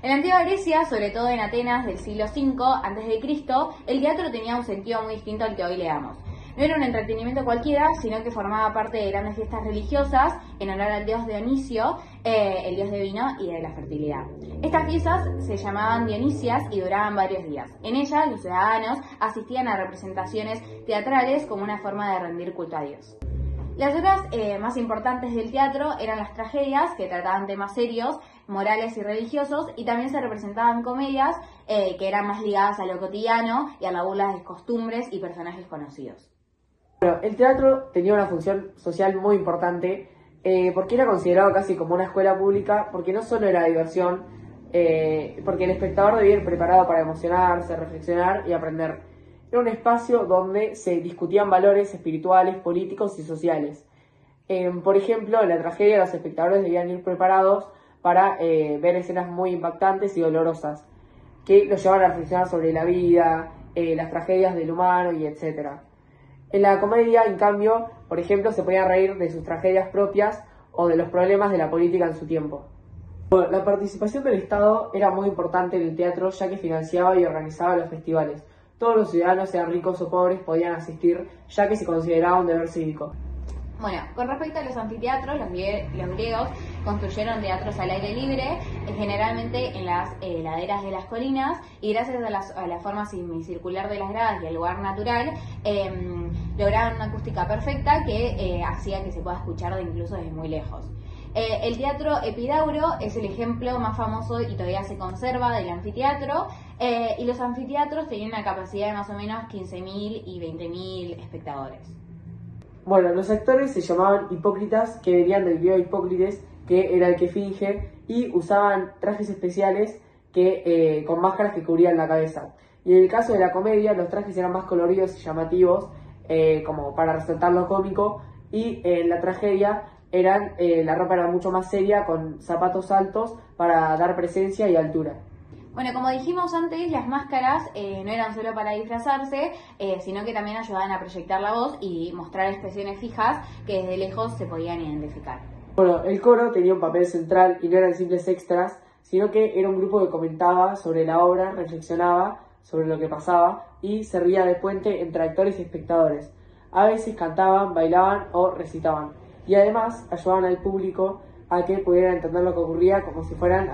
En la antigua Grecia, sobre todo en Atenas del siglo V a.C., el teatro tenía un sentido muy distinto al que hoy le damos. No era un entretenimiento cualquiera, sino que formaba parte de grandes fiestas religiosas en honor al dios Dionisio, el dios de vino y de la fertilidad. Estas fiestas se llamaban Dionisias y duraban varios días. En ellas, los ciudadanos asistían a representaciones teatrales como una forma de rendir culto a Dios. Las obras más importantes del teatro eran las tragedias, que trataban temas serios, morales y religiosos, y también se representaban comedias que eran más ligadas a lo cotidiano y a la burla de costumbres y personajes conocidos. Bueno, el teatro tenía una función social muy importante porque era considerado casi como una escuela pública, porque no solo era diversión, porque el espectador debía ir preparado para emocionarse, reflexionar y aprender. Era un espacio donde se discutían valores espirituales, políticos y sociales. Por ejemplo, en la tragedia los espectadores debían ir preparados para ver escenas muy impactantes y dolorosas, que los llevaban a reflexionar sobre la vida, las tragedias del humano y etcétera. En la comedia, en cambio, por ejemplo, se podían reír de sus tragedias propias o de los problemas de la política en su tiempo. Bueno, la participación del Estado era muy importante en el teatro, ya que financiaba y organizaba los festivales. Todos los ciudadanos, sean ricos o pobres, podían asistir, ya que se consideraba un deber cívico. Bueno, con respecto a los anfiteatros, los griegos construyeron teatros al aire libre, generalmente en las laderas de las colinas, y gracias a la forma semicircular de las gradas y al lugar natural, lograban una acústica perfecta que hacía que se pueda escuchar incluso desde muy lejos. El teatro Epidauro es el ejemplo más famoso y todavía se conserva del anfiteatro, y los anfiteatros tenían una capacidad de más o menos 15.000 y 20.000 espectadores. Bueno, los actores se llamaban hipócritas, que venían del griego Hipócrates, que era el que finge, y usaban trajes especiales con máscaras que cubrían la cabeza. Y en el caso de la comedia, los trajes eran más coloridos y llamativos, como para resaltar lo cómico, y en la tragedia la ropa era mucho más seria, con zapatos altos para dar presencia y altura. Bueno, como dijimos antes, las máscaras no eran solo para disfrazarse, sino que también ayudaban a proyectar la voz y mostrar expresiones fijas que desde lejos se podían identificar. Bueno, el coro tenía un papel central y no eran simples extras, sino que era un grupo que comentaba sobre la obra, reflexionaba sobre lo que pasaba y servía de puente entre actores y espectadores. A veces cantaban, bailaban o recitaban, y además ayudaban al público a que pudieran entender lo que ocurría como si fueran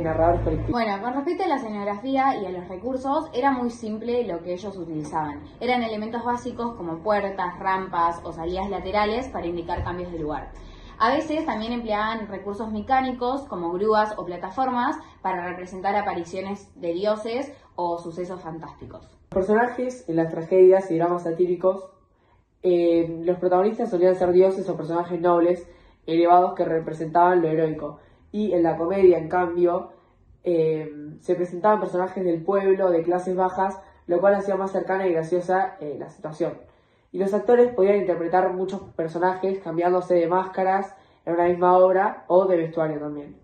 narradores colectivos. Bueno, con respecto a la escenografía y a los recursos, era muy simple lo que ellos utilizaban. Eran elementos básicos como puertas, rampas o salidas laterales para indicar cambios de lugar. A veces también empleaban recursos mecánicos como grúas o plataformas para representar apariciones de dioses o sucesos fantásticos. Los personajes en las tragedias y dramas satíricos, los protagonistas solían ser dioses o personajes nobles, elevados, que representaban lo heroico, y en la comedia, en cambio, se presentaban personajes del pueblo, de clases bajas, lo cual hacía más cercana y graciosa la situación. Y los actores podían interpretar muchos personajes cambiándose de máscaras en una misma obra o de vestuario también.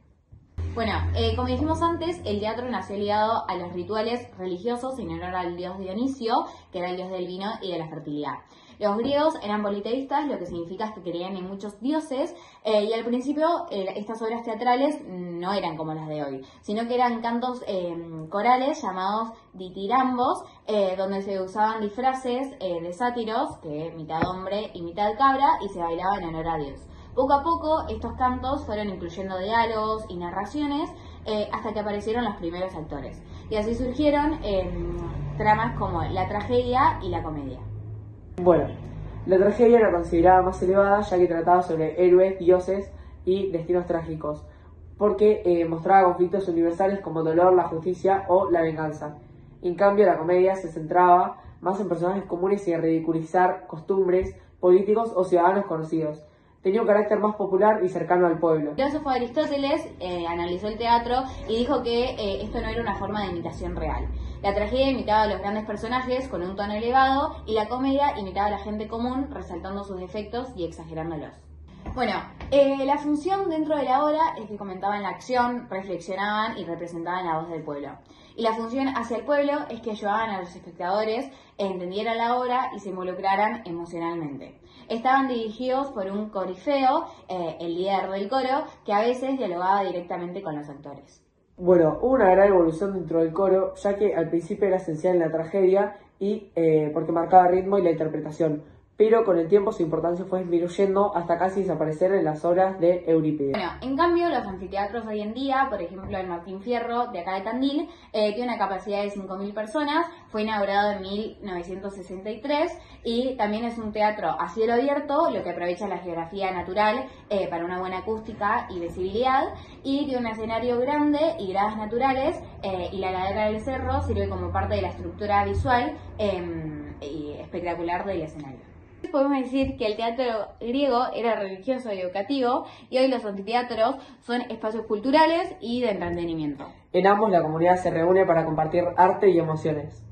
Bueno, como dijimos antes, el teatro nació ligado a los rituales religiosos en honor al dios Dionisio, que era el dios del vino y de la fertilidad. Los griegos eran politeístas, lo que significa que creían en muchos dioses, y al principio estas obras teatrales no eran como las de hoy, sino que eran cantos corales llamados ditirambos, donde se usaban disfraces de sátiros, que mitad hombre y mitad cabra, y se bailaba en honor a Dios. Poco a poco estos cantos fueron incluyendo diálogos y narraciones hasta que aparecieron los primeros actores. Y así surgieron tramas como la tragedia y la comedia. Bueno, la tragedia era considerada más elevada, ya que trataba sobre héroes, dioses y destinos trágicos, porque mostraba conflictos universales como el dolor, la justicia o la venganza. En cambio, la comedia se centraba más en personajes comunes y en ridiculizar costumbres, políticos o ciudadanos conocidos. Tenía un carácter más popular y cercano al pueblo. El filósofo Aristóteles analizó el teatro y dijo que esto no era una forma de imitación real. La tragedia imitaba a los grandes personajes con un tono elevado y la comedia imitaba a la gente común resaltando sus defectos y exagerándolos. Bueno, la función dentro de la obra es que comentaban la acción, reflexionaban y representaban la voz del pueblo. Y la función hacia el pueblo es que ayudaban a los espectadores a entender la obra y se involucraran emocionalmente. Estaban dirigidos por un corifeo, el líder del coro, que a veces dialogaba directamente con los actores. Bueno, hubo una gran evolución dentro del coro, ya que al principio era esencial en la tragedia y porque marcaba el ritmo y la interpretación, pero con el tiempo su importancia fue disminuyendo hasta casi desaparecer en las obras de Eurípides. Bueno, en cambio, los anfiteatros hoy en día, por ejemplo el Martín Fierro de acá de Tandil, tiene una capacidad de 5.000 personas, fue inaugurado en 1963 y también es un teatro a cielo abierto, lo que aprovecha la geografía natural para una buena acústica y visibilidad, y tiene un escenario grande y gradas naturales, y la ladera del cerro sirve como parte de la estructura visual y espectacular del escenario. Podemos decir que el teatro griego era religioso y educativo y hoy los anfiteatros son espacios culturales y de entretenimiento. En ambos la comunidad se reúne para compartir arte y emociones.